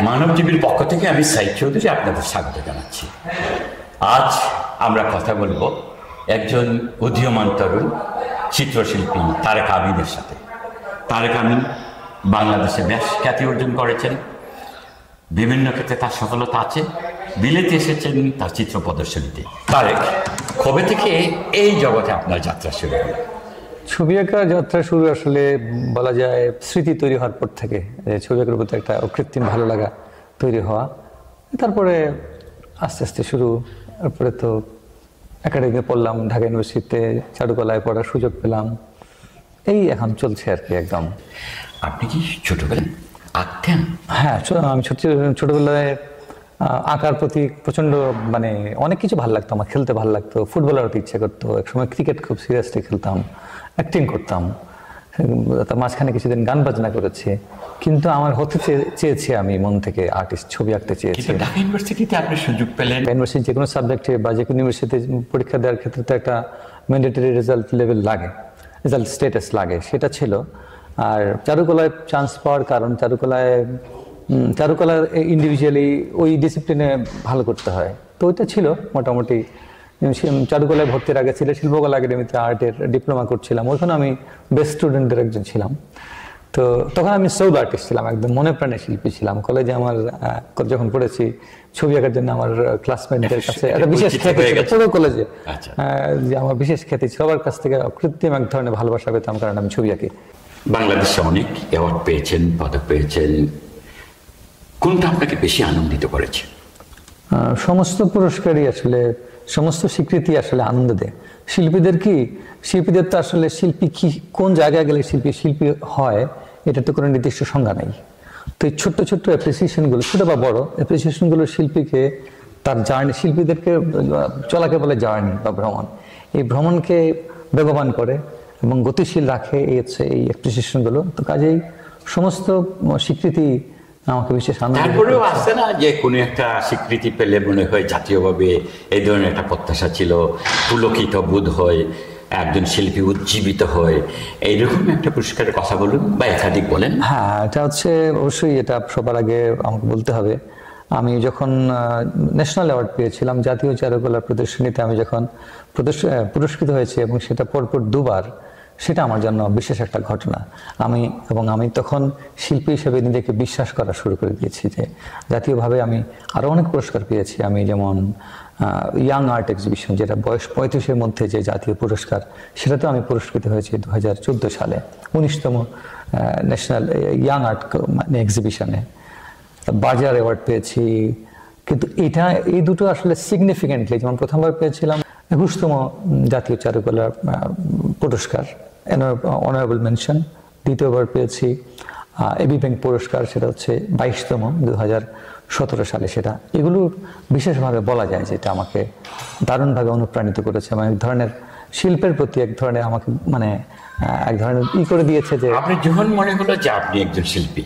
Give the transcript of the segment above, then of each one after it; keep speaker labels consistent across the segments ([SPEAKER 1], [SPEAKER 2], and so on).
[SPEAKER 1] মানবজীবীর পক্ষ থেকে আমি সাইদ চৌধুরী আপনাদের স্বাগত জানাচ্ছি। আজ আমরা কথা বলবো একজন উদীয়মান তরুণ চিত্রশিল্পী তারেক আমিনের সাথে। তারেক আমিন বাংলাদেশে বেশ খ্যাতি অর্জন করেছেন, বিভিন্ন ক্ষেত্রে তার সফলতা আছে। বিলেতে এসেছেন তার চিত্র প্রদর্শনীতে। তারেক, কবে থেকে এই জগতে আপনার যাত্রা শুরু হলো?
[SPEAKER 2] ছবি আঁকার যাত্রা শুরু আসলে বলা যায় স্মৃতি তৈরি হওয়ার পর থেকে, ছবি আঁকার প্রতি একটা অকৃত্রিম ভালো লাগা তৈরি হওয়া। তারপরে আস্তে আস্তে শুরু, তারপরে তো একাডেমিতে পড়লাম, ঢাকা ইউনিভার্সিটিতে চারুকলায় পড়ার সুযোগ পেলাম। এই এখন চলছে আর কি। একদম।
[SPEAKER 1] আপনি কি ছোটবেলায় আঁকতেন?
[SPEAKER 2] হ্যাঁ, আমি ছোটবেলায় আঁকার প্রতি প্রচণ্ড অনেক কিছু ভালো লাগতো আমার। খেলতে ভালো লাগতো, ফুটবল হতে ইচ্ছে করতো, একসময় ক্রিকেট খুব সিরিয়াসলি খেলতাম, অ্যাক্টিং করতাম, তার মাঝখানে কিছুদিন গান বাজনা করেছি। কিন্তু আমার হতে চেয়েছি আমি মন থেকে আর্টিস্ট, ছবি আঁকতে চেয়েছি।
[SPEAKER 1] ঢাকা ইউনিভার্সিটিতে আপনি সুযোগ পেলেন?
[SPEAKER 2] ইউনিভার্সিটি যে কোনো সাবজেক্টে বা যে কোনো ইউনিভার্সিটিতে পরীক্ষা দেওয়ার ক্ষেত্রে তো একটা ম্যান্ডেটরি রেজাল্ট লেভেল লাগে, রেজাল্ট স্ট্যাটাস লাগে, সেটা ছিল। আর চারুকলায় চান্স পাওয়ার কারণ, চারুকলার ইন্ডিভিজুয়ালি ওই ডিসিপ্লিনে ভালো করতে হয়, তো ওইটা ছিল মোটামুটি। চারুকলায় ভর্তির আগে ছিল শিল্পকলা একাডেমিতে আর্টের ডিপ্লোমা করছিলাম, ওখানে আমি বেস্ট স্টুডেন্টদের একজন ছিলাম। তো তখন আমি সোল আর্টিস্ট ছিলাম, একদম মনে প্রাণে শিল্পী ছিলাম। কলেজে আমার যখন পড়েছি ছবি আঁকার জন্য আমার ক্লাসমেটদের কাছে একটা বিশেষ খ্যাতি ছিল, পুরো কলেজে যে আমার বিশেষ খ্যাতি ছিল। সবার কাছ থেকে কৃত্রিম এক ধরনের ভালোবাসা পেতাম, কারণ আমি ছবি আঁকি।
[SPEAKER 1] বাংলাদেশে অনেক অ্যাওয়ার্ড পেয়েছেন, পদক পেয়েছেন, কোনটা আপনাকে বেশি আনন্দিত করেছে?
[SPEAKER 2] সমস্ত পুরস্কারই আসলে, সমস্ত স্বীকৃতি আসলে আনন্দ দেয়। শিল্পীদের তো আসলে শিল্পী কি, কোন জায়গায় গেলে শিল্পী হয়, এটা তো কোনো নির্দিষ্ট সংজ্ঞা নেই। তো এই ছোট্ট ছোট্ট অ্যাপ্রিসিয়েশনগুলো, ছোট বা বড় অ্যাপ্রিসিয়েশনগুলো শিল্পীকে তার জার্নি, শিল্পীদেরকে চলাকে বলে জার্নি বা ভ্রমণ, এই ভ্রমণকে বেগবান করে এবং গতিশীল রাখে এই অ্যাপ্রিসিয়েশনগুলো। তো কাজেই সমস্ত স্বীকৃতি আমাকে বিশেষ আনন্দ।
[SPEAKER 1] তারপরেও আসছে না যে কোনো একটা স্বীকৃতি পেলে মনে হয় জাতীয়ভাবে এই ধরনের একটা প্রত্যাশা ছিল, পুলকিত বোধ হয়, একজন শিল্পী উজ্জীবিত হয়, এইরকম একটা পুরস্কারের কথা বলুন বা একাধিক বলেন।
[SPEAKER 2] হ্যাঁ, এটা হচ্ছে অবশ্যই, এটা সবার আগে আমাকে বলতে হবে। আমি যখন ন্যাশনাল অ্যাওয়ার্ড পেয়েছিলাম জাতীয় চারুকলা প্রদর্শনীতে, আমি যখন পুরস্কৃত হয়েছি এবং সেটা পরপর দুবার, সেটা আমার জন্য বিশেষ একটা ঘটনা। আমি তখন শিল্পী হিসেবে নিজেকে বিশ্বাস করা শুরু করে দিয়েছি যে জাতীয়ভাবে আমি আরও অনেক পুরস্কার পেয়েছি। আমি যেমন ইয়াং আর্ট এক্সিবিশন, যেটা বয়স 35-এর মধ্যে যে জাতীয় পুরস্কার, সেটাতেও আমি পুরস্কৃত হয়েছি 2014 সালে 19তম ন্যাশনাল ইয়াং আর্ট এক্সিবিশনে। বাজার অ্যাওয়ার্ড পেয়েছি। কিন্তু এই দুটো আসলে সিগনিফিকেন্টলি, যেমন প্রথমবার পেয়েছিলাম 21তম জাতীয় চারুকলা পুরস্কার, অনারেবল মেনশন। দ্বিতীয়বার পেয়েছি এবি ব্যাংক পুরস্কার, সেটা হচ্ছে 22তম 2017 সালে। সেটা এগুলো বিশেষভাবে বলা যায় যে এটা আমাকে দারুণভাবে অনুপ্রাণিত করেছে, মানে এক ধরনের শিল্পের প্রতি এক ধরনের আমাকে এক ধরনের করে দিয়েছে যে
[SPEAKER 1] আপনি যখন মনে হলো যে আপনি একজন শিল্পী।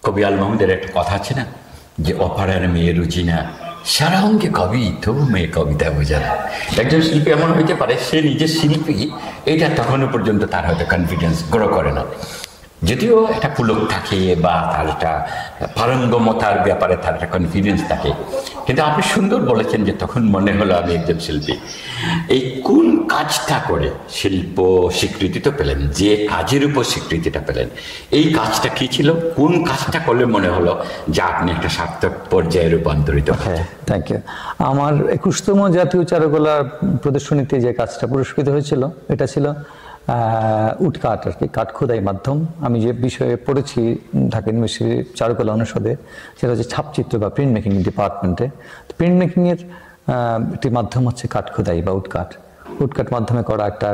[SPEAKER 1] কবি আল মাহমুদের একটা কথা আছে না, যে অপারার মেয়ে রুজিনা সারা অঙ্গে কবি, তবু মেয়ে কবিতা বোঝা না। একজন শিল্পী এমন হইতে পারে সে নিজের শিল্পী, এটা তখনও পর্যন্ত তার হয়তো কনফিডেন্স গ্রো করে না, যদিও একটা পুলক থাকে বা তার একটা পারঙ্গমতার ব্যাপারে তার একটা কনফিডেন্স থাকে। কিন্তু আপনি সুন্দর বলেছেন যে তখন মনে হলো আমি একজন শিল্পী। এই কোন কাজটা করে শিল্প স্বীকৃতি তো পেলেন, যে কাজের উপর স্বীকৃতিটা পেলেন, এই কাজটা কি ছিল? কোন কাজটা করলে মনে হলো যে আপনি একটা সার্থক পর্যায়ে রূপান্তরিত?
[SPEAKER 2] Thank you. আমার 21তম জাতীয় চারুকলা প্রদর্শনীতে যে কাজটা পুরস্কৃত হয়েছিল, এটা ছিল উটকাট আর কি, কাঠখোদাই মাধ্যম। আমি যে বিষয়ে পড়েছি ঢাকা ইউনিভার্সিটির চারুকলা অনুষদে, সেটা হচ্ছে ছাপচিত্র বা প্রিন্ট মেকিং ডিপার্টমেন্টে। প্রিন্ট মেকিংয়ের একটি মাধ্যম হচ্ছে কাঠখোদাই বা উটকাট মাধ্যমে করা একটা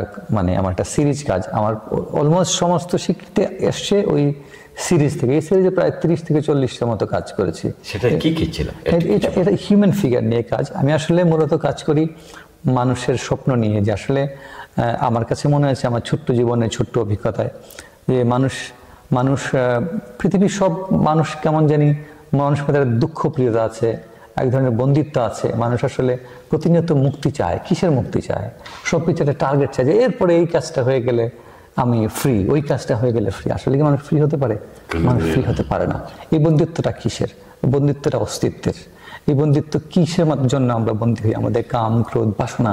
[SPEAKER 2] আমার একটা সিরিজ কাজ। আমার অলমোস্ট সমস্ত স্বীকৃতি এসছে ওই সিরিজ থেকে। এই সিরিজে প্রায় 30 থেকে 40টার মতো কাজ করেছি।
[SPEAKER 1] সেটা কি ছিল?
[SPEAKER 2] এটা হিউম্যান ফিগার নিয়ে কাজ। আমি আসলে মূলত কাজ করি মানুষের স্বপ্ন নিয়ে, যে আসলে আমার কাছে মনে হয়েছে আমার ছোট্ট জীবনে, ছোট্ট অভিজ্ঞতায়, যে মানুষ পৃথিবীর সব মানুষ কেমন জানি, মানুষের মধ্যে দুঃখপ্রিয়তা আছে, এক ধরনের বন্দিত্ব আছে। মানুষ আসলে প্রতিনিয়ত মুক্তি চায়। কিসের মুক্তি চায়? সব কিছু একটা টার্গেট চায়, যে এরপরে এই কাজটা হয়ে গেলে আমি ফ্রি, ওই কাজটা হয়ে গেলে ফ্রি। আসলে কি মানুষ ফ্রি হতে পারে? মানুষ ফ্রি হতে পারে না। এই বন্দিত্বটা কিসের? বন্দিত্বটা অস্তিত্বের। এই বন্দিত্ব কিসের জন্য আমরা বন্দী হই? আমাদের কাম, ক্রোধ, বাসনা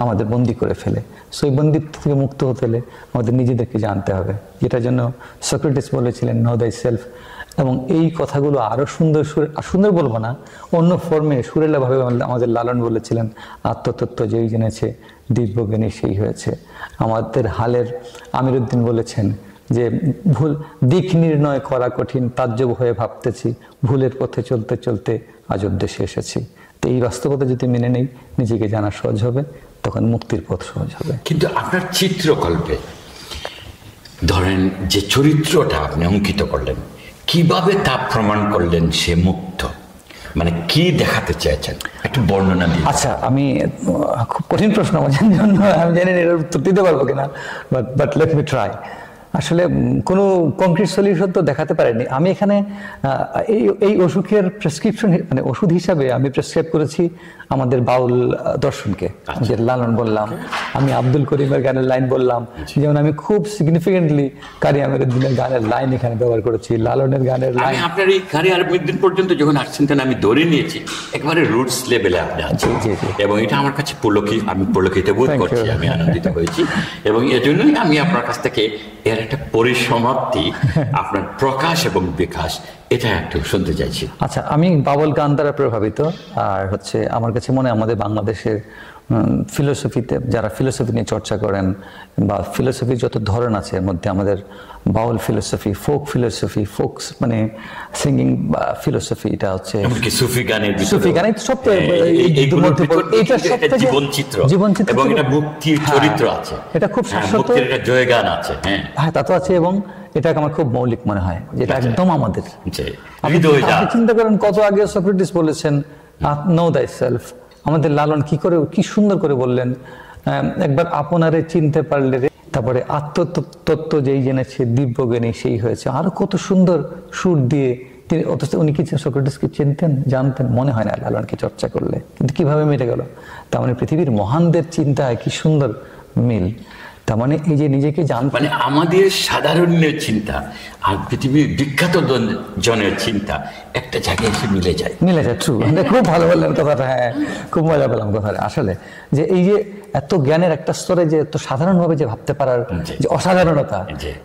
[SPEAKER 2] আমাদের বন্দী করে ফেলে। সো এই বন্দিত্ব থেকে মুক্ত হতে হলে আমাদের নিজেদেরকে জানতে হবে, যেটার জন্য সক্রেটিস বলেছিলেন নো দাই সেলফ। এবং এই কথাগুলো আরো সুন্দর সুন্দর বলবো না, অন্য ফর্মে সুরেলা ভাবে আমাদের লালন বলেছিলেন, আত্মতত্ত্ব যেই জেনেছে দিব্যজ্ঞানী সেই হয়েছে। আমাদের হালের আমির উদ্দিন বলেছেন যে ভুল দিক নির্ণয় করা কঠিন, তাজ্জব হয়ে ভাবতেছি, ভুলের পথে চলতে চলতে আজ অবদেশে এসেছি। তো এই বাস্তবতা যদি মেনে নেই, নিজেকে জানা সহজ হবে, তখন মুক্তির পথ সহজ হবে।
[SPEAKER 1] কিন্তু আপনার চিত্রকল্পে ধরেন যে চরিত্রটা আপনি অঙ্কিত করলেন, কিভাবে তা প্রমাণ করলেন সে মুক্ত? মানে কি দেখাতে চেয়েছেন একটু বর্ণনা দিন।
[SPEAKER 2] আচ্ছা, আমি খুব কঠিন প্রশ্ন আমার জন্য, আমি জানি না এর উত্তর দিতে পারবো কিনা, বাট লেট মি ট্রাই। আসলে কোনো কংক্রিট সলিউশন তো দেখাতে পারেনি। আমি এখানে এই অসুখের প্রেসক্রিপশন, মানে ওষুধ হিসাবে আমি প্রেসক্রাইব করেছি আমাদের বাউল দর্শনকে। যে লালন বললাম, আমি আব্দুল করিমের গানের লাইন বললাম, যেমন আমি খুব সিগনিফিকেন্টলি কারি আমিরুদ্দিনের গানের লাইন এখানে ব্যবহার করেছি, লালনের গানের লাইন।
[SPEAKER 1] আপনার এই কারি আমিরুদ্দিন পর্যন্ত যখন আসছেন তখন আমি ধরে নিয়েছি একেবারে রুটস লেভেলে আপনি আছেন, এবং এটা আমার কাছে আমি পুলকিত বোধ করছি, আমি আনন্দিত হয়েছি। এবং এজন্যই আমি আপনার কাছ থেকে এর একটা পরিসমাপ্তি, আপনার প্রকাশ এবং বিকাশ, এটা একটু শুনতে চাইছি।
[SPEAKER 2] আচ্ছা, আমি বাউল গান দ্বারা প্রভাবিত। আর হচ্ছে আমার কাছে মনে হয় আমাদের বাংলাদেশের ফিলোসফিতে যারা ফিলোসফি নিয়ে চর্চা করেন, বা ফিলোসফির যত ধরন আছে এর মধ্যে আমাদের বাউল ফিলোসফি, ফোক ফিলোসফি, ফোকস মানে সিঙ্গিং বা ফিলোসফি, এটা হচ্ছে
[SPEAKER 1] সুফি গানের
[SPEAKER 2] জীবনচিত্র
[SPEAKER 1] এবং এটা মুক্তির চরিত্র আছে,
[SPEAKER 2] এটা খুব শাশ্বত,
[SPEAKER 1] এটা জয়গান আছে,
[SPEAKER 2] হ্যাঁ তা তো আছে। এবং এটা আমার খুব মৌলিক মনে হয়, যেটা একদম আমাদের। আপনি চিন্তা করেন কত আগে সক্রেটিস বলেছেন নো দাই সেলফ, আমাদের লালন কি সুন্দর করে বললেন, একবার আপনারে চিনতে পারলে রে, তারপরে আত্মতত্ত্ব যেই জেনেছে দিব্যজ্ঞানী সেই হয়েছে। আরো কত সুন্দর সুর দিয়ে তিনি, অথচ উনি কি সক্রেটিসকে চিনতেন, জানতেন? মনে হয় না লালনকে চর্চা করলে। কিন্তু কিভাবে মিটে গেল? তার মানে পৃথিবীর মহানদের চিন্তায় কি সুন্দর মিল। তার মানে এই যে নিজেকে জানতে,
[SPEAKER 1] মানে আমাদের সাধারণের চিন্তা আর পৃথিবীর বিখ্যাত জনের চিন্তা একটা জায়গায় এসে মিলে যায়।
[SPEAKER 2] ট্রু। খুব ভালো বললেন কথাটা, হ্যাঁ খুব মজা পেলাম কথাটা। আসলে যে এই যে এত জ্ঞানের একটা স্তরে যে এত সাধারণভাবে যে ভাবতে পারার যে অসাধারণতা,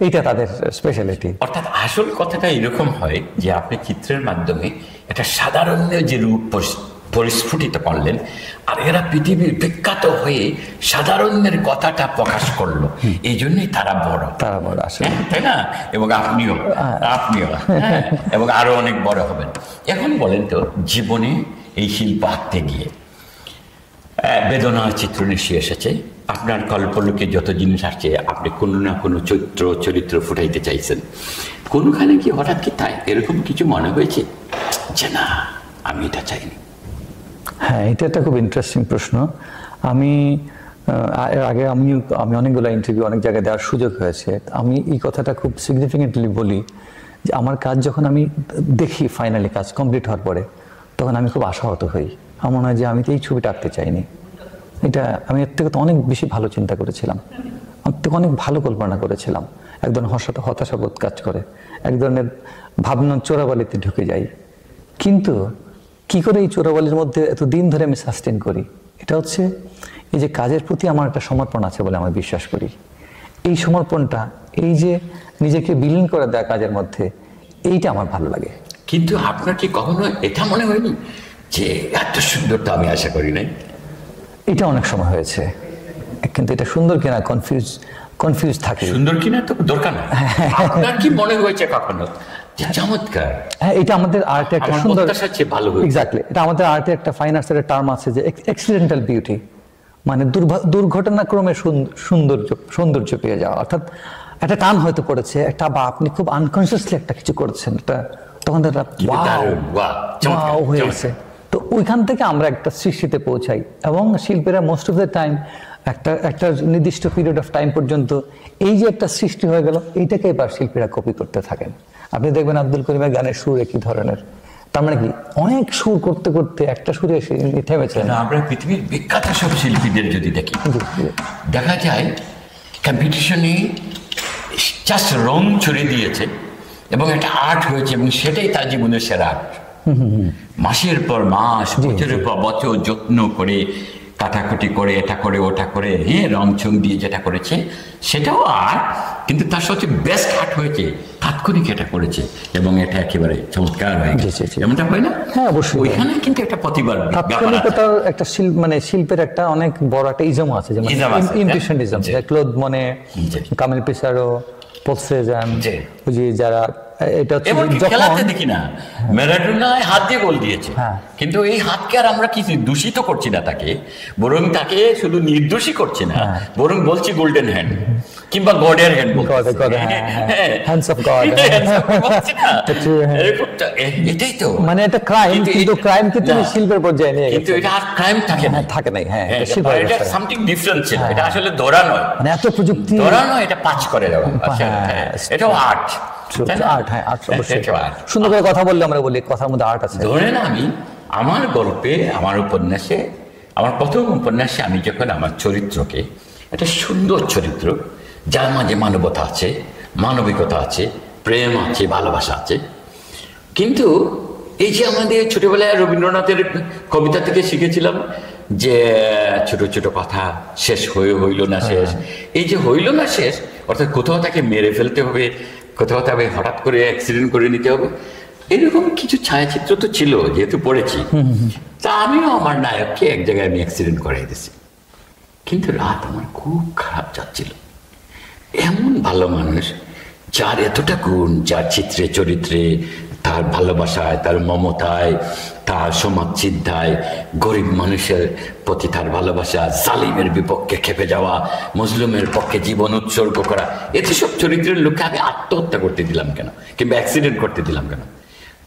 [SPEAKER 2] এইটা তাদের স্পেশালিটি।
[SPEAKER 1] অর্থাৎ আসল কথাটা এরকম হয় যে আপনি চিত্রের মাধ্যমে একটা সাধারণের যে রূপ পরিস্ফুটিত করলেন, আর এরা পৃথিবীর বিখ্যাত হয়ে সাধারণের কথাটা প্রকাশ করলো, এই জন্যই তারা বড়
[SPEAKER 2] আসলে,
[SPEAKER 1] তাই না? এবং আপনিও এবং আরো অনেক বড় হবেন। এখন বলেন তো, জীবনে এই শিল্প আঁকতে গিয়ে বেদনার চিত্র নিশ্চয় এসেছে, আপনার কল্পলোকে যত জিনিস আসছে আপনি কোনো না কোনো চরিত্র ফুটাইতে চাইছেন, কোনখানে কি হঠাৎ কি তাই এরকম কিছু মনে হয়েছে যে না আমি এটা চাইনি?
[SPEAKER 2] হ্যাঁ, এটা একটা খুব ইন্টারেস্টিং প্রশ্ন। আমি আগে আমি অনেকগুলো ইন্টারভিউ অনেক জায়গায় দেওয়ার সুযোগ হয়েছে। আমি এই কথাটা খুব সিগনিফিকেন্টলি বলি যে আমার কাজ যখন আমি দেখি ফাইনালি কাজ কমপ্লিট হওয়ার পরে, তখন আমি খুব আশাহত হই। আমার মনে হয় যে আমি তো এই ছবিটা আঁকতে চাইনি, এটা আমি এর থেকে তো অনেক বেশি ভালো চিন্তা করেছিলাম, আমার থেকে অনেক ভালো কল্পনা করেছিলাম। এক ধরনের হতাশাবোধ কাজ করে, এক ধরনের ভাবনা চোরাবালিতে ঢুকে যাই। কিন্তু কি করে এই চোরাবালির মধ্যে এত দিন ধরে আমি সাস্টেন করি? এটা হচ্ছে এই যে কাজের প্রতি আমার একটা সমর্পণ আছে বলে আমি বিশ্বাস করি। এই সমর্পণটা, এই যে নিজেকে বিলীন করে দেয় কাজের মধ্যে, এইটা আমার ভালো লাগে।
[SPEAKER 1] কিন্তু আপনার কি কখনো এটা মনে হয়নি যে এত সুন্দর তো আমি আশা করি নাই?
[SPEAKER 2] এটা অনেক সময় হয়েছে, কিন্তু এটা সুন্দর কিনা কনফিউজ থাকে।
[SPEAKER 1] সুন্দর কিনা তো দরকার না, আপনার কি মনে হয়েছে কখনো চমৎকার?
[SPEAKER 2] হ্যাঁ, এটা আমাদের আর্টে একটা সুন্দর,
[SPEAKER 1] ভালো,
[SPEAKER 2] এক্স্যাক্টলি, এটা আমাদের আর্টে একটা ফাইন আর্টসের টার্ম আছে যে অ্যাক্সিডেন্টাল বিউটি, মানে দুর্ঘটনাক্রমে সৌন্দর্য পেয়ে যাওয়া। অর্থাৎ একটা টান হয়তো পড়েছে একটা, বা আপনি খুব আনকনসিয়াসলি একটা কিছু করেছেন, তখন ওয়াও হয়েছে। তো ওইখান থেকে আমরা একটা সৃষ্টিতে পৌঁছাই, এবং শিল্পীরা মোস্ট অফ দ্য টাইম একটা নির্দিষ্ট পিরিয়ড অফ টাইম পর্যন্ত এই যে একটা সৃষ্টি হয়ে গেল, এইটাকে এবার শিল্পীরা কপি করতে থাকেন। আপনি দেখবেন আব্দুল করিমের গানের সুর একই ধরনের, তার মানে কি অনেক সুর করতে করতে একটা সুরে এসে থেমেছে।
[SPEAKER 1] আমরা পৃথিবীর বিখ্যাত সব শিল্পীদের যদি দেখি, দেখা যায় কম্পিটিশনে জাস্ট রং ছড়িয়ে দিয়েছে এবং একটা আর্ট হয়েছে, এবং সেটাই তার জীবনের সেরা আর্ট। মাসের পর মাস, বছরের পর বছর যত্ন করে, কাটাকুটি করে, এটা করে ওটা করে, হ্যাঁ, রং ছং দিয়ে যেটা করেছে সেটাও আর্ট, কিন্তু তার সবচেয়ে বেস্ট আর্ট হয়েছে তাৎক্ষণিক এটা করেছে, এবং এটা একেবারে চমৎকার হয়ে গেছে। এমনটা হয় না?
[SPEAKER 2] হ্যাঁ, অবশ্যই।
[SPEAKER 1] ওইখানে কিন্তু একটা প্রতিবার
[SPEAKER 2] তাৎক্ষণিকতার একটা মানে শিল্পের একটা অনেক বড় একটা ইজম আছে, যেমন ইমপ্রেশনিজম, ক্লোদ মনে, কামিল পিসারো, পল সেজান, ওই যে যারা, এটা
[SPEAKER 1] খেলাতে দেখি না ম্যারাডোনায় হাত দিয়ে গোল দিয়েছে, কিন্তু এই হাতকে আর আমরা কিছু দূষিত করছি না তাকে, বরং তাকে শুধু নির্দোষী করছি না, বরং বলছি গোল্ডেন হ্যান্ড কিংবা গডের হ্যান্ড,
[SPEAKER 2] হ্যান্ডস অফ গড।
[SPEAKER 1] এটাই তো
[SPEAKER 2] মানে এটা ক্রাইম, কিন্তু ক্রাইম কিন্তু শিল্পের পর্যায়ে নিয়ে,
[SPEAKER 1] কিন্তু এটা আর ক্রাইম থাকে না,
[SPEAKER 2] থাকে নাই। হ্যাঁ,
[SPEAKER 1] এটা সামথিং ডিফারেন্ট ছিল, এটা আসলে ধরা নয়,
[SPEAKER 2] মানে এত প্রযুক্তি
[SPEAKER 1] ধরা নয়, এটা পাঁচ করে দেওয়া, এটাও আর্ট।
[SPEAKER 2] সুন্দর করে কথা বললে আমরা বলি কথার মধ্যে আর্ট আছে।
[SPEAKER 1] ধরেন আমি আমার গল্পে, আমার উপন্যাসে, আমার প্রথম উপন্যাসে আমি যখন আমার চরিত্রকে, একটা সুন্দর চরিত্র যার মাঝে মানবতা আছে, মানবিকতা আছে, প্রেম আছে, ভালোবাসা আছে, কিন্তু এই যে আমাদের ছোটবেলায় রবীন্দ্রনাথের কবিতা থেকে শিখেছিলাম যে ছোট ছোট কথা শেষ হইল না শেষ, এই যে হইল না শেষ অর্থাৎ কোথাও তাকে মেরে ফেলতে হবে, কোথাও তাকে হঠাৎ করে অ্যাক্সিডেন্ট করে নিতে হবে, এরকম কিছু ছায়াচিত্র তো ছিল যেহেতু পড়েছি। তা আমিও আমার নায়ককে এক জায়গায় আমি অ্যাক্সিডেন্ট করাই দিয়েছি, কিন্তু রাত আমার খুব খারাপ যাচ্ছিল। এমন ভালো মানুষ যার এতটা গুণ, যার চিত্রে চরিত্রে, তার ভালোবাসায়, তার মমতায়, তার সমাজ চিন্তায়, গরিব মানুষের প্রতি তার ভালোবাসা, জালিমের বিপক্ষে খেপে যাওয়া, মজলুমের পক্ষে জীবন উৎসর্গ করা, এতে সব চরিত্রের লোককে আমি আত্মহত্যা করতে দিলাম কেন, কিংবা অ্যাক্সিডেন্ট করতে দিলাম কেন?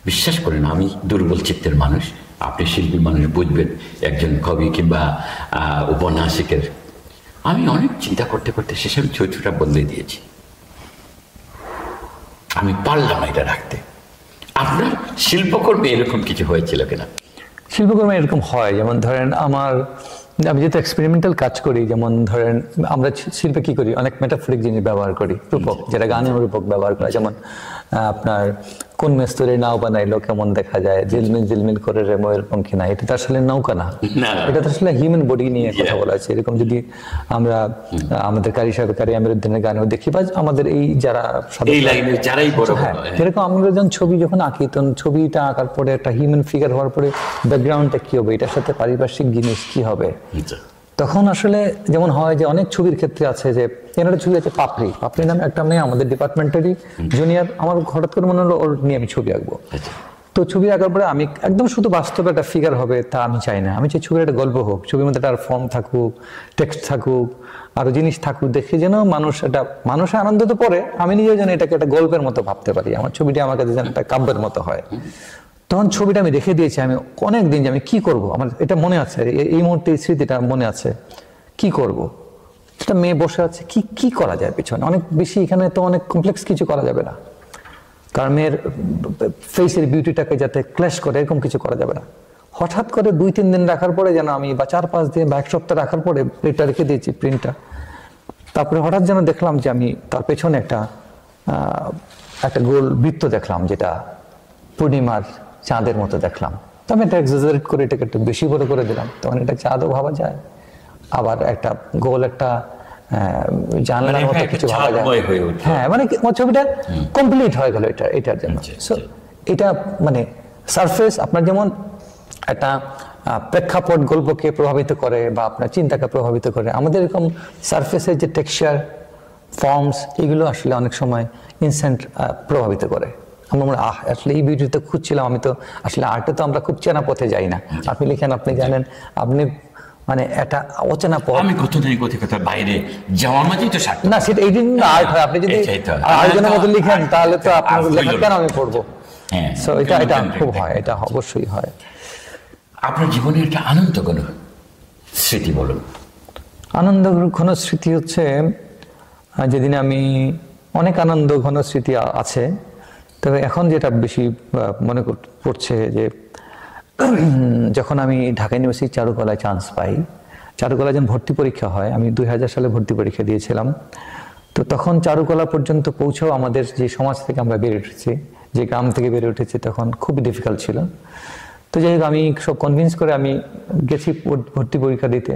[SPEAKER 1] বিশ্বাস করেন আমি দুর্বল চিত্তের মানুষ, আপনি শিল্পী মানুষ বুঝবেন, একজন কবি কিংবা উপন্যাসিকের। আমি অনেক চিন্তা করতে করতে শেষে আমি চরিত্রটা বদলে দিয়েছি, আমি পারলাম না এটা রাখতে। আপনার শিল্পকর্মে এরকম কিছু হয়েছিল কিনা?
[SPEAKER 2] শিল্পকর্মে এরকম হয়, যেমন ধরেন আমি যেহেতু এক্সপেরিমেন্টাল কাজ করি, যেমন ধরেন আমরা শিল্পে কি করি, অনেক মেটাফরিক জিনিস ব্যবহার করি, রূপক, যেটা গানের রূপক ব্যবহার করা, যেমন আপনার কোন মেস্তরে নাও বানাইলো কেমন দেখা যায়, ঝিলমিল ঝিলমিল করে রে ময়ের পঙ্খী না, এটা তো আসলে নৌকা না, এটা তো আসলে হিউম্যান বডি নিয়ে কথা বলা আছে। এরকম যদি আমরা আমাদের কারি সাহেব, কারি আমিরুদ্দিনের গানেও দেখি, বা আমাদের এই যারা যেরকম আমরা ছবি যখন আঁকি, তখন ছবিটা আঁকার পরে একটা হিউম্যান ফিগার হওয়ার পরে ব্যাকগ্রাউন্ডটা কি হবে, এটার সাথে পারিপার্শ্বিক জিনিস কি হবে, তখন আসলে যেমন হয় যে অনেক ছবির ক্ষেত্রে আছে যে এনার ছবি আছে পাপড়ি নামে একটা মেয়ে আমাদের ডিপার্টমেন্টারই জুনিয়র, আমার হঠাৎ করে মনে হলো ওর নিয়ে আমি ছবি আঁকবো। তো ছবি আঁকার পরে আমি একদম শুধু বাস্তবে একটা ফিগার হবে তা আমি চাই না, আমি চাই ছবির একটা গল্প হোক, ছবির মধ্যে একটা ফর্ম থাকুক, টেক্সট থাকুক, আরো জিনিস থাকুক, দেখে যেন মানুষের আনন্দ তো পরে, আমি নিজেও যেন এটাকে একটা গল্পের মতো ভাবতে পারি, আমার ছবিটা আমার কাছে যেন একটা কাব্যের মতো হয়। তখন ছবিটা আমি রেখে দিয়েছি, আমি অনেক দিন যে আমি কি করব, আমার এটা মনে আছে, এই মুহূর্তে এই স্মৃতিটা মনে আছে, কি করব, একটা মেয়ে বসে আছে, কি করা যায় পিছনে, অনেক বেশি এখানে তো অনেক কমপ্লেক্স কিছু করা যাবে না, কারণ মেয়ের ফেসের বিউটিটাকে যাতে ক্ল্যাশ করে এরকম কিছু করা যাবে না। হঠাৎ করে 2-3 দিন রাখার পরে যেন আমি, বা 4-5 দিন বা 1 সপ্তাহ রাখার পরে প্রিন্টটা রেখে দিয়েছি, প্রিন্টটা, তারপরে হঠাৎ যেন দেখলাম যে আমি তার পেছনে একটা গোল বৃত্ত দেখলাম, যেটা পূর্ণিমার চাঁদের মতো দেখলাম। তো আমি এটা এক্সাজারেট করে এটাকে একটু বেশি বড় করে দিলাম, তখন এটা চাঁদও ভাবা যায়, আবার একটা গোল একটা জানলার মতো কিছু ভাবা যায়। হ্যাঁ, মানে ছবিটা কমপ্লিট হয়ে গেল এটার জন্য। এটা মানে সারফেস আপনার যেমন একটা প্রেক্ষাপট গল্পকে প্রভাবিত করে বা আপনার চিন্তাকে প্রভাবিত করে, আমাদের এরকম সারফেসের যে টেক্সচার, ফর্মস, এগুলো আসলে অনেক সময় ইনস্ট্যান্ট প্রভাবিত করে। আমরা মনে আসলে এই ভিডিওতে খুঁজছিলাম, আমি তো আসলে আর্টে তো আমরা খুব চেনা পথে যাই না, আপনি লিখেন, আপনি জানেন, আপনি মানে এটা অচেনা পথ,
[SPEAKER 1] আমি কথা বাইরে যাওয়ার মাঝেই তো
[SPEAKER 2] না, সেটা এই দিন আর্ট হয়। আপনি যদি আরেকজনের মতো লিখেন তাহলে তো আপনার লেখা কেন আমি পড়বো? হ্যাঁ, সো এটা খুব হয়, এটা অবশ্যই হয়।
[SPEAKER 1] আপনার জীবনে একটা আনন্দ ঘন স্মৃতি বলুন।
[SPEAKER 2] আনন্দ ঘন স্মৃতি হচ্ছে যেদিন আমি, অনেক আনন্দ ঘন স্মৃতি আছে, তবে এখন যেটা বেশি মনে পড়ছে যে যখন আমি ঢাকা ইউনিভার্সিটি চারুকলায় চান্স পাই, চারুকলায় যখন ভর্তি পরীক্ষা হয়, আমি 2000 সালে ভর্তি পরীক্ষা দিয়েছিলাম, তো তখন চারুকলা পর্যন্ত পৌঁছেও আমাদের যে সমাজ থেকে আমরা বেড়ে উঠেছি, যে গ্রাম থেকে বেড়ে উঠেছি, তখন খুবই ডিফিকাল্ট ছিল। তো যাই হোক, আমি সব কনভিন্স করে আমি গেছি ভর্তি পরীক্ষা দিতে,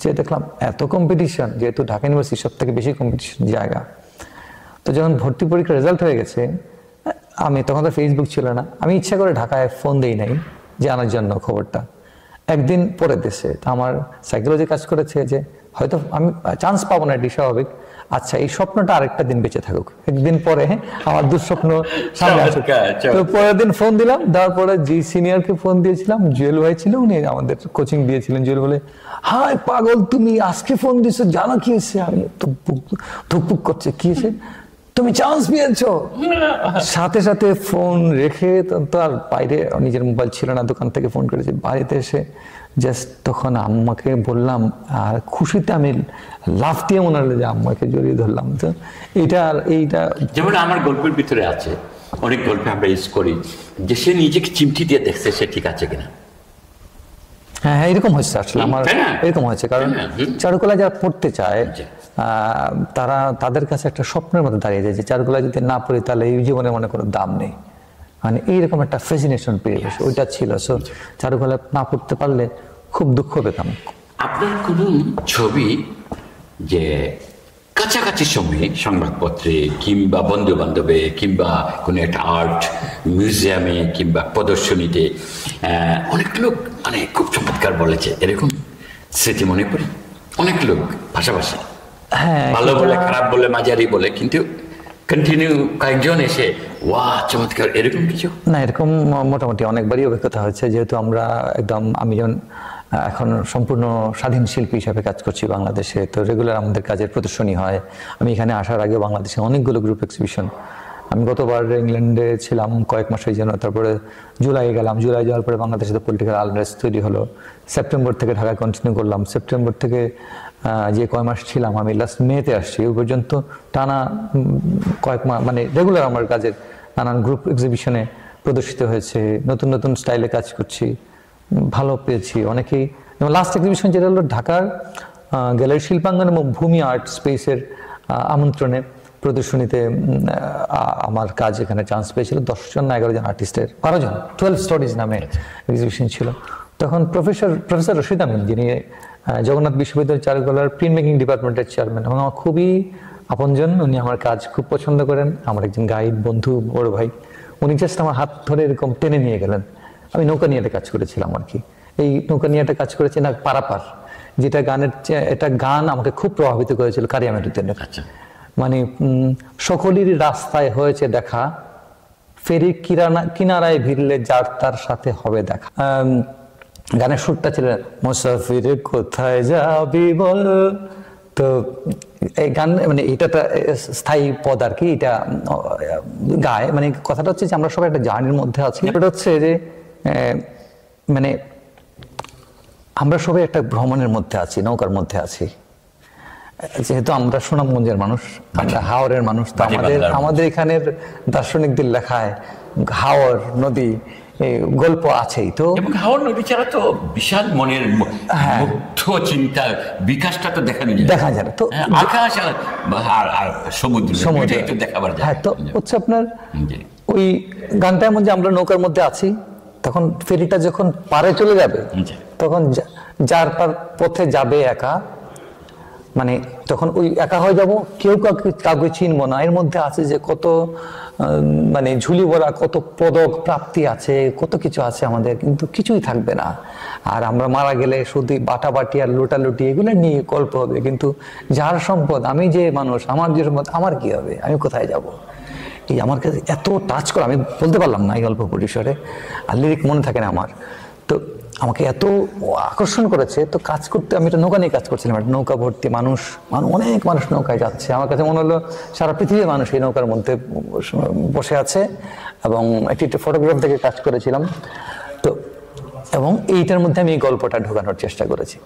[SPEAKER 2] যে দেখলাম এত কম্পিটিশন, যেহেতু ঢাকা ইউনিভার্সিটি সব থেকে বেশি কম্পিটিশন জায়গা। তো যখন ভর্তি পরীক্ষার রেজাল্ট হয়ে গেছে, আমি তখন তো ফেসবুক ছিল না, আমি ইচ্ছা করে ঢাকায় ফোন দিই নাই জানার জন্য খবরটা, একদিন পরে দেশে। তো আমার সাইকোলজি কাজ করেছে যে হয়তো আমি চান্স পাবো না, এটি স্বাভাবিক, আচ্ছা এই স্বপ্নটা আরেকটা দিন বেঁচে থাকুক, একদিন পরে আমার দুঃস্বপ্ন সামনে আসুক। তো পরের দিন ফোন দিলাম, দেওয়ার পরে যে সিনিয়রকে ফোন দিয়েছিলাম, জুয়েল ভাই ছিল, উনি আমাদের কোচিং দিয়েছিলেন। জুয়েল বলে, হাই পাগল, তুমি আজকে ফোন দিছো, জানো কি হয়েছে? আমি তো ধুকপুক করছে, কি হয়েছে? তুমি চান্স পেয়েছো। সাথে সাথে ফোন রেখে, তো আর বাইরে নিজের মোবাইল ছিল না, দোকান থেকে ফোন করেছি, বাড়িতে এসে জাস্ট তখন আম্মাকে বললাম, আর খুশিতে আমি লাফ দিয়ে মনে হলো যে আম্মাকে জড়িয়ে ধরলাম। তো এইটা
[SPEAKER 1] যেমন আমার গল্পের ভিতরে আছে, অনেক গল্পে আমরা ইউজ করি যে সে নিজেকে চিমটি দিয়ে দেখছে সে ঠিক আছে কিনা।
[SPEAKER 2] হ্যাঁ হ্যাঁ, এরকম হয়েছে আসলে আমার, এরকম হয়েছে। কারণ চারুকলা যারা পড়তে চায় তাদের কাছে একটা স্বপ্নের মতো দাঁড়িয়ে যায় যে চারুকলা যদি না পড়ি তাহলে এই জীবনে মনে কোনো দাম নেই, মানে এইরকম একটা ফ্যাসিনেশন পেয়ে গেছে, ওইটা ছিল। সো চারুকলা না পড়তে পারলে খুব দুঃখ পেতাম।
[SPEAKER 1] আপনার কোন ছবি যে কাছাকাছি সময়ে সংবাদপত্রে কিংবা বন্ধু বান্ধবে কিংবা কোনো একটা আর্ট মিউজিয়ামে কিংবা প্রদর্শনীতে অনেক লোক মানে খুব চমৎকার বলেছে, এরকম স্মৃতি মনে পড়ে? অনেক লোক পাশাপাশি,
[SPEAKER 2] হ্যাঁ,
[SPEAKER 1] ভালো বলে খারাপ বলে মাঝারি বলে, কিন্তু কন্টিনিউ কয়েকজন এসে ওয়া চমৎকার, এরকম কিছু?
[SPEAKER 2] না, এরকম মোটামুটি অনেকবারই অভিজ্ঞতা হয়েছে, যেহেতু আমরা একদম, আমি যেমন এখন সম্পূর্ণ স্বাধীন শিল্পী হিসাবে কাজ করছি বাংলাদেশে, তো রেগুলার আমাদের কাজের প্রদর্শনী হয়। আমি এখানে আসার আগে বাংলাদেশে অনেকগুলো গ্রুপ এক্সিবিশন, আমি গতবার ইংল্যান্ডে ছিলাম কয়েক মাসের জন্য, তারপরে জুলাই গেলাম, জুলাই যাওয়ার পরে বাংলাদেশে তো পলিটিক্যাল আনরেস্ট তৈরি হলো, সেপ্টেম্বর থেকে ঢাকায় কন্টিনিউ করলাম, সেপ্টেম্বর থেকে যে কয় মাস ছিলাম, আমি লাস্ট মেতে আসছি, ওই পর্যন্ত টানা কয়েক মাস মানে রেগুলার আমার কাজের নানান গ্রুপ এক্সিবিশনে প্রদর্শিত হয়েছে, নতুন নতুন স্টাইলে কাজ করছি, ভালো পেয়েছি অনেকেই। লাস্ট এক্সিবিশন যেটা হলো ঢাকার গ্যালারি শিল্পাঙ্গন এবং ভূমি আর্ট স্পেসের আমন্ত্রণে প্রদর্শনীতে আমার কাজ এখানে চান্স পেয়েছিল। 10 জন না 11 জন আর্টিস্টের, 12 জন, 12 স্টোরিজ নামে এক্সিবিশন ছিল। তখন প্রফেসর রশিদ আমিন, যিনি জগন্নাথ বিশ্ববিদ্যালয়ের চারুকলার প্রিন্ট মেকিং ডিপার্টমেন্টের চেয়ারম্যান এবং আমার খুবই আপনজন, উনি আমার কাজ খুব পছন্দ করেন, আমার একজন গাইড বন্ধু, বড় ভাই। উনি জাস্ট আমার হাত ধরে এরকম টেনে নিয়ে গেলেন। আমি নৌকা নিয়ে কাজ করেছিলাম আর কি, এই নৌকা নিয়ে কাজ করেছি না পারাপার, যেটা এটা গান আমাকে খুব প্রভাবিত করেছিল কারিয়া মেরুদ্দিনের। মানে সকলেরই রাস্তায় হয়েছে দেখা, ফেরি কিনারায় ভিড়লে যার তার সাথে হবে দেখা। গানের সুরটা ছিল মুসাফির কোথায় যাবি বল। তো এই গান মানে এটা স্থায়ী পদ আর কি, এটা গায়, মানে কথাটা হচ্ছে যে আমরা সবাই একটা জার্নির মধ্যে আছি। এটা হচ্ছে যে মানে আমরা সবাই একটা ভ্রমণের মধ্যে আছি, নৌকার মধ্যে আছি। যেহেতু আমরা সুনামগঞ্জের মানুষ, আমরা হাওরের মানুষ, তো আমাদের এখানের দার্শনিকদের লেখায় হাওর নদী গল্প আছেই। তো
[SPEAKER 1] হাওর নদী ছাড়া তো বিশাল মনের মুগ্ধ চিন্তা বিকাশটা তো দেখা যায়। তো আকাশ আর সমুদ্র তো দেখাবার যায়।
[SPEAKER 2] হ্যাঁ, তো হচ্ছে আপনার ওই গানটার মধ্যে আমরা নৌকার মধ্যে আছি, তখন ফেরিটা যখন পারে চলে যাবে তখন যার পার পথে যাবে একা, মানে তখন ওই একা হয়ে যাব, কেউ কাউকে চিনবো না। এর মধ্যে আছে যে কত মানে ঝুলি ভরা কত পদক প্রাপ্তি আছে, কত কিছু আছে আমাদের, কিন্তু কিছুই থাকবে না। আর আমরা মারা গেলে শুধু বাটাবাটি আর লোটালুটি এগুলো নিয়ে গল্প হবে, কিন্তু যার সম্পদ, আমি যে মানুষ, আমার যে সম্পদ, আমার কি হবে, আমি কোথায় যাব? এই আমার কাছে এত টাচ করে, আমি বলতে পারলাম না এই গল্প পরিসরে, আর লিরিক মনে থাকে না আমার। তো আমাকে এত আকর্ষণ করেছে, তো কাজ করতে আমি একটা নৌকা নিয়ে কাজ করছিলাম, একটা নৌকা ভর্তি মানুষ, অনেক মানুষ নৌকায় যাচ্ছে। আমার কাছে মনে হলো সারা পৃথিবীর মানুষ এই নৌকার মধ্যে বসে আছে। এবং একটি ফটোগ্রাফ থেকে কাজ করেছিলাম, তো এবং এইটার মধ্যে আমি এই গল্পটা ঢোকানোর চেষ্টা করেছি।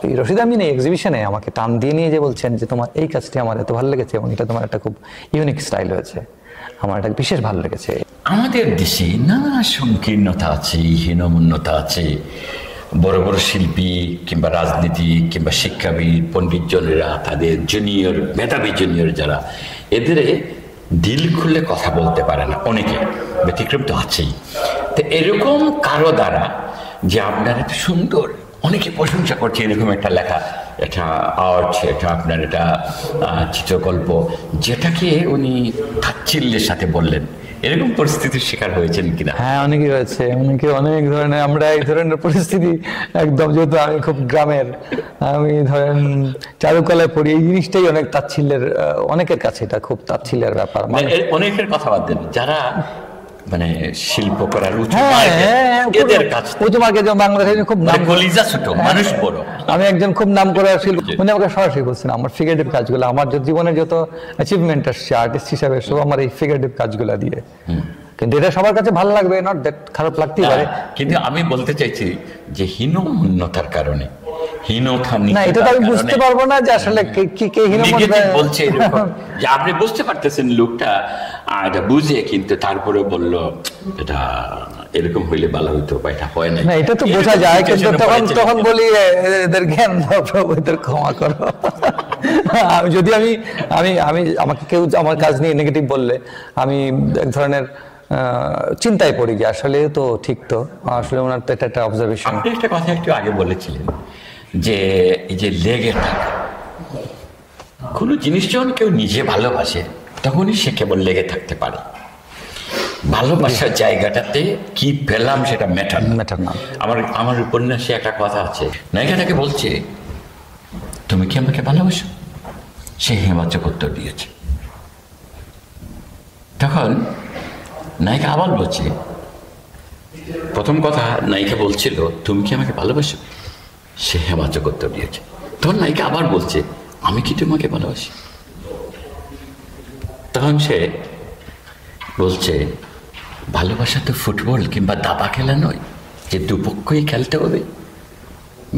[SPEAKER 2] এই রশিদ আমিন এই এক্সিবিশনে আমাকে টান দিয়ে নিয়ে যে বলছেন যে তোমার এই কাজটি আমার এত ভালো লেগেছে এবং এটা তোমার একটা খুব ইউনিক স্টাইল হয়েছে, আমার এটা বিশেষ ভালো লেগেছে।
[SPEAKER 1] আমাদের দেশে নানা সংকীর্ণতা আছে, হীনমন্যতা আছে, বড় বড় শিল্পী কিংবা রাজনীতি কিংবা শিক্ষাবিদ পণ্ডিতজনেরা তাদের জুনিয়র মেধাবী জুনিয়র যারা এদের দিল খুলে কথা বলতে পারে না, অনেকে ব্যতিক্রম তো আছেই। তো এরকম কারো দ্বারা যে আপনার এত সুন্দর, অনেকে প্রশংসা করছে এরকম একটা লেখা, এটা আর্ট, এটা আপনার এটা চিত্রকল্প, যেটাকে উনি তাচ্ছিল্যের সাথে বললেন, এরকম পরিস্থিতির শিকার হয়েছেন কিনা?
[SPEAKER 2] হ্যাঁ, অনেকে হয়েছে, অনেকে অনেক ধরনের, আমরা এই ধরনের পরিস্থিতি একদম, যেহেতু আমি খুব গ্রামের, আমি ধরেন চারুকলায় পড়ি, এই জিনিসটাই অনেক তাচ্ছিল্যের, অনেকের কাছে এটা খুব তাচ্ছিল্যের ব্যাপার।
[SPEAKER 1] অনেকের কথা বাদ দেন, যারা মানে শিল্প করার
[SPEAKER 2] এদের কাছে বাংলাদেশে খুব নাম,
[SPEAKER 1] কলিজা ছোট মানুষ বড়।
[SPEAKER 2] আমি একজন খুব নাম করা শিল্প, উনি আমাকে সরাসরি বলছেন আমার ফিগারেটিভ কাজগুলো, আমার জীবনে যত অ্যাচিভমেন্ট আসছে আর্টিস্ট হিসাবে সব আমার এই ফিগারেটিভ কাজগুলো দিয়ে। কিন্তু এটা সবার কাছে ভালো লাগবে, নট দ্যাট খারাপ লাগতেই পারে।
[SPEAKER 1] কিন্তু আমি বলতে চাইছি যে হীনমন্যতার কারণে,
[SPEAKER 2] না, এটা তো আমি বুঝতে পারবো না যে আসলে কে হীনমন্যতা
[SPEAKER 1] বলছে এরকম, যে আপনি বুঝতে পারতেছেন লোকটা এটা বুঝে, কিন্তু তারপরে বলল এটা এরকম হইলে ভালো হইতো বা এটা হয় না,
[SPEAKER 2] এটা তো বোঝা যায়। কিন্তু তখন বলি এদের জ্ঞান দাও প্রভু, এদের ক্ষমা করো। যদি আমি আমাকে কেউ আমার কাজ নিয়ে নেগেটিভ বললে আমি এক ধরনের চিন্তায় পড়ি যে আসলে তো ঠিক, তো আসলে ওনার তো এটা একটা অবজারভেশন।
[SPEAKER 1] আপনি একটা কথা একটু আগে বলেছিলেন যে এই যে লেগে থাকা, কোনো জিনিস যখন কেউ নিজে ভালোবাসে তখনই সে কেবল লেগে থাকতে পারে। ভালোবাসার জায়গাটাতে কি পেলাম সেটা ম্যাটার না। আমার উপন্যাসে একটা কথা আছে, নায়িকা তাকে বলছে তুমি কি আমাকে ভালোবাসো? সে হিমাচক উত্তর দিয়েছে। তখন নায়িকা আবার বলছে, প্রথম কথা নায়িকা বলছিল তুমি কি আমাকে ভালোবাসো? সে হেমাচক উত্তর দিয়েছে। তখন নায়িকা আবার বলছে আমি কি তোমাকে ভালোবাসি? তখন সে বলছে ভালোবাসা তো ফুটবল কিংবা দাবা খেলা নয় যে দুপক্ষই খেলতে হবে,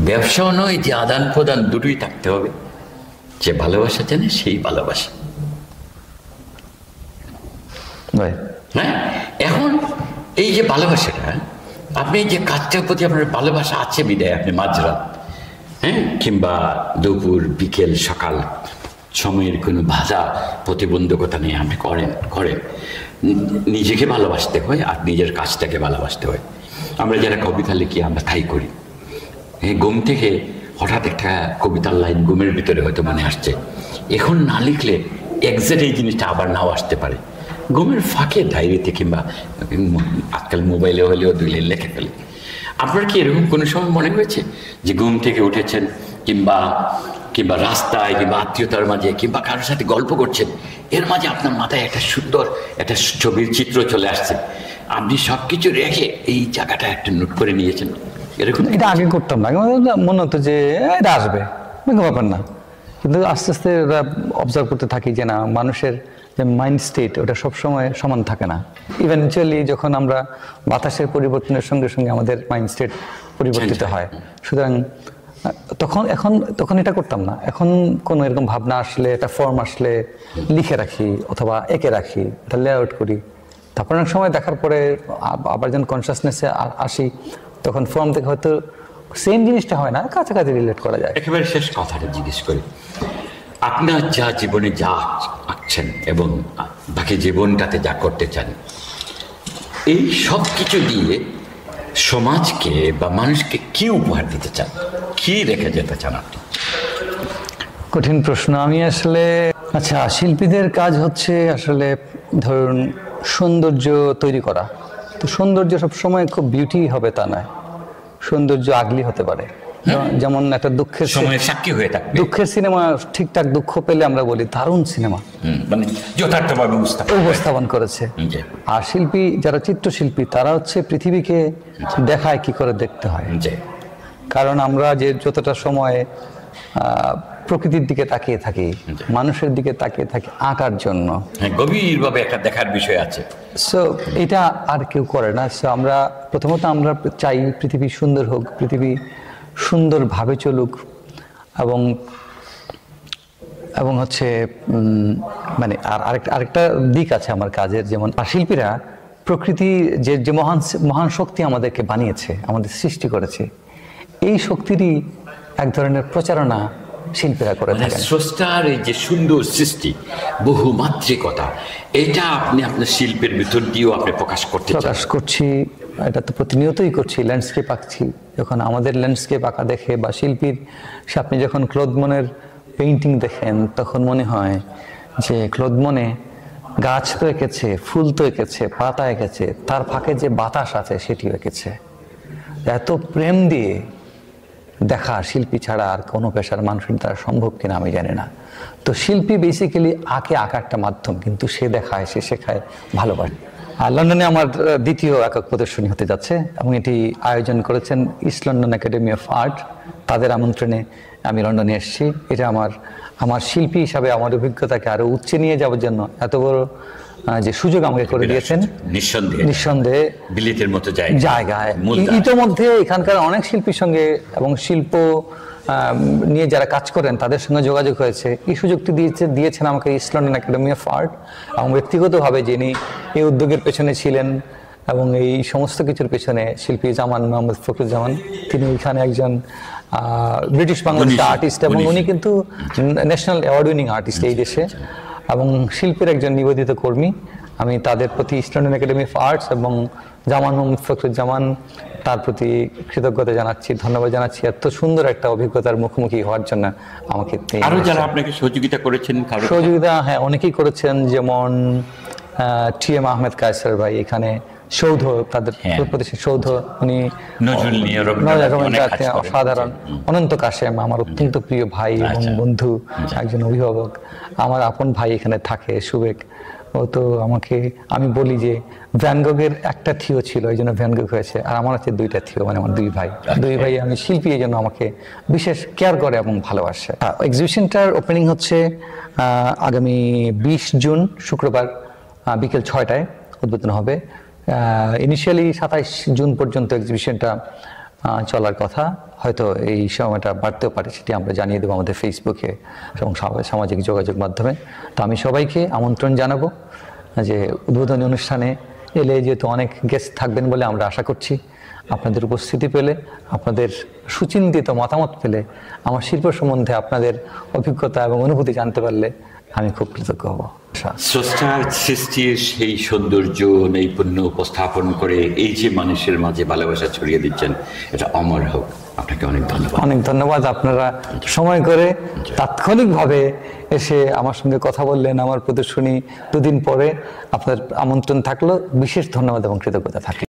[SPEAKER 1] ব্যবসাও নয় যে আদান প্রদান দুটোই থাকতে হবে, যে ভালোবাসা জানে সেই ভালোবাসা। হ্যাঁ, এখন এই যে ভালোবাসাটা, আপনি যে কাজটার প্রতি আপনার ভালোবাসা আছে বিদায় আপনি মাঝরাত, হ্যাঁ, কিংবা দুপুর বিকেল সকাল সময়ের কোনো বাধা প্রতিবন্ধকতা নিয়ে আপনি করেন। নিজেকে ভালোবাসতে হয় আর নিজের কাজটাকে ভালোবাসতে হয়। আমরা যারা কবিতা লিখি আমরা তাই করি। ঘুম থেকে হঠাৎ একটা কবিতার লাইন ঘুমের ভিতরে হয়তো মনে আসছে, এখন না লিখলে এক্সাক্ট এই জিনিসটা আবার নাও আসতে পারে। ঘুমের ফাঁকে ডায়েরিতে কিংবা আজকাল মোবাইলে হলেও 2 লাইন লিখে ফেলে। আপনার কি এরকম কোনো সময় মনে হয়েছে যে ঘুম থেকে উঠেছেন কিংবা রাস্তায় কিংবা আত্মীয়তার মাঝে কিংবা কারোর সাথে গল্প করছেন, এর মাঝে আপনার মাথায় একটা সুন্দর একটা ছবির চিত্র চলে আসছে, আপনি সব কিছু রেখে এই জায়গাটা একটা নোট করে নিয়েছেন? এরকম
[SPEAKER 2] এটা আগে করতাম না, মনে হতো যে এটা আসবে, ব্যাপার না। কিন্তু আস্তে আস্তে অবজার্ভ করতে থাকি যে না, মানুষের যে মাইন্ড স্টেট ওটা সবসময় সমান থাকে না। ইভেনচুয়ালি যখন আমরা বাতাসের পরিবর্তনের সঙ্গে সঙ্গে আমাদের মাইন্ড স্টেট পরিবর্তিত হয়। সুতরাং তখন এটা করতাম না। এখন কোনো এরকম ভাবনা আসলে, একটা ফর্ম আসলে লিখে রাখি অথবা এঁকে রাখি, এটা লেআউট করি। তারপর অনেক সময় দেখার পরে আবার যখন কনসিয়াসনেসে আসি তখন ফর্ম থেকে হয়তো সেম জিনিসটা হয় না, কাছাকাছি রিলেট করা যায়।
[SPEAKER 1] একেবারে শেষ কথাটা জিজ্ঞেস করি, আপনার যা জীবনে যা আঁকছেন এবং বাকি জীবনটাতে যা করতে চান, এই সব কিছু দিয়ে সমাজকে বা মানুষকে কি উপহার দিতে চান, কি রেখে যেতে চান আপনি?
[SPEAKER 2] কঠিন প্রশ্ন। আমি আসলে শিল্পীদের কাজ হচ্ছে আসলে ধরুন সৌন্দর্য তৈরি করা। তো সৌন্দর্য সবসময় খুব বিউটি হবে তা নয়, সৌন্দর্য আগলি হতে পারে। যেমন একটা দুঃখের
[SPEAKER 1] সময় সাক্ষী হয়ে থাকে,
[SPEAKER 2] দুঃখের সিনেমা ঠিকঠাক দুঃখ পেলে আমরা বলি দারুণ সিনেমা,
[SPEAKER 1] মানে যথার্থভাবে
[SPEAKER 2] উপস্থাপন করেছে। আর শিল্পী যারা চিত্রশিল্পী তারা হচ্ছে পৃথিবীকে দেখায় কি করে দেখতে হয়। কারণ আমরা যে যতটা সময় প্রকৃতির দিকে তাকিয়ে থাকি, মানুষের দিকে তাকিয়ে থাকি আঁকার জন্য,
[SPEAKER 1] গভীরভাবে একটা দেখার বিষয় আছে।
[SPEAKER 2] সো এটা আর কেউ করে না। সো আমরা প্রথমত আমরা চাই পৃথিবী সুন্দর হোক, পৃথিবী সুন্দরভাবে চলুক, এবং হচ্ছে মানে আরেকটা দিক আছে আমার কাজের, যেমন শিল্পীরা প্রকৃতি যে মহান শক্তি আমাদেরকে বানিয়েছে, আমাদের সৃষ্টি করেছে, এই শক্তিরই এক ধরনের প্রচারণা শিল্পীরা করে
[SPEAKER 1] মানে
[SPEAKER 2] থাকেন।
[SPEAKER 1] স্রষ্টার এই যে সুন্দর সৃষ্টি, বহুমাত্রিকতা, এটা আপনি আপনার শিল্পের ভিতর দিয়েও আপনি প্রকাশ করতে চান।
[SPEAKER 2] প্রকাশ করছি, এটা তো প্রতিনিয়তই করছি। ল্যান্ডস্কেপ আঁকছি, যখন আমাদের ল্যান্ডস্কেপ আঁকা দেখে বা শিল্পীর আপনি যখন ক্লোদ মনের পেইন্টিং দেখেন, তখন মনে হয় যে ক্লোদ মনে গাছ তো এঁকেছে, ফুল তো এঁকেছে, পাতা এঁকেছে, তার ফাঁকে যে বাতাস আছে সেটিও এঁকেছে। এত প্রেম দিয়ে দেখা শিল্পী ছাড়া আর কোনো পেশার মানুষের দ্বারা সম্ভব কিনা আমি জানি না। তো শিল্পী বেসিক্যালি আঁকা একটা মাধ্যম, কিন্তু সে দেখায়, সে শেখায়, ভালোবাসে। আর লন্ডনে আমার দ্বিতীয় একক প্রদর্শনী হতে যাচ্ছে এবং এটি আয়োজন করেছেন east London academy of art. তাদের আমন্ত্রণে আমি লন্ডনে এসেছি। এটা আমার শিল্পী হিসাবে আমার অভিজ্ঞতাকে আরো উচ্চে নিয়ে যাওয়ার জন্য এত বড় যে সুযোগ আমাকে করে দিয়েছেন, নিঃসন্দেহে
[SPEAKER 1] বিলিতের মতো
[SPEAKER 2] জায়গায়। ইতোমধ্যে এখানকার অনেক শিল্পীর সঙ্গে এবং শিল্প নিয়ে যারা কাজ করেন তাদের সঙ্গে যোগাযোগ হয়েছে। এই সুযোগটি দিয়েছেন আমাকে east London academy of art, এবং ব্যক্তিগতভাবে যিনি এই উদ্যোগের পেছনে ছিলেন এবং এই সমস্ত কিছুর পেছনে শিল্পী জামান, মোহাম্মদ ফখরুজ্জামান, তিনি এখানে একজন ব্রিটিশ বাংলাদেশ আর্টিস্ট এবং উনি কিন্তু ন্যাশনাল অ্যাওয়ার্ড উইনিং আর্টিস্ট এই দেশে, এবং শিল্পের একজন নিবেদিত কর্মী। আমি তাদের প্রতি east London academy of arts এবং জামান, মোহাম্মদ ফখরুজ্জামান, তার প্রতি কৃতজ্ঞতা জানাচ্ছি, ধন্যবাদ জানাচ্ছি এত সুন্দর একটা অভিজ্ঞতার মুখোমুখি হওয়ার জন্য আমাকে।
[SPEAKER 1] আরো যারা আপনাকে সহযোগিতা করেছেন,
[SPEAKER 2] সহযোগিতা হ্যাঁ অনেকেই করেছেন, যেমন TM আহমেদ কায়সার ভাই, এখানে সৌধ, তাদের প্রতিষ্ঠান সৌধ, উনি অসাধারণ। অনন্ত কাশেম আমার অত্যন্ত প্রিয় ভাই এবং বন্ধু, একজন অভিভাবক, আমার আপন ভাই এখানে থাকে, সুবেক। ও তো আমি বলি যে ভ্যানগগের একটা থিও ছিল, এই জন্য ভ্যানগগ হয়েছে, আর আমার আছে দুইটা থিও, মানে আমার দুই ভাই। আমি শিল্পী, এই জন্য আমাকে বিশেষ কেয়ার করে এবং ভালোবাসে। এক্সিবিশনটার ওপেনিং হচ্ছে আগামী 20 জুন শুক্রবার বিকেল 6টায় উদ্বোধন হবে। ইনিশিয়ালি 27 জুন পর্যন্ত এক্সিবিশনটা চলার কথা, হয়তো এই সময়টা বাড়তেও পারে, সেটি আমরা জানিয়ে দেবো আমাদের ফেসবুকে এবং সামাজিক যোগাযোগ মাধ্যমে। তো আমি সবাইকে আমন্ত্রণ জানাবো যে উদ্বোধনী অনুষ্ঠানে এলে, যেহেতু অনেক গেস্ট থাকবেন বলে আমরা আশা করছি, আপনাদের উপস্থিতি পেলে, আপনাদের সুচিন্তিত মতামত পেলে, আমার শিল্প সম্বন্ধে আপনাদের অভিজ্ঞতা এবং অনুভূতি জানতে পারলে আমি খুব কৃতজ্ঞ হব।
[SPEAKER 1] স্রষ্টার সৃষ্টির সেই সৌন্দর্য নৈপুণ্য উপস্থাপন করে এই যে মানুষের মাঝে ভালোবাসা ছড়িয়ে দিচ্ছেন, এটা অমর হোক। আপনাকে অনেক ধন্যবাদ।
[SPEAKER 2] অনেক ধন্যবাদ। আপনারা সময় করে তাৎক্ষণিকভাবে এসে আমার সঙ্গে কথা বললেন। আমার প্রদর্শনী 2 দিন পরে, আপনার আমন্ত্রণ থাকলো, বিশেষ ধন্যবাদ এবং কৃতজ্ঞতা থাকলো।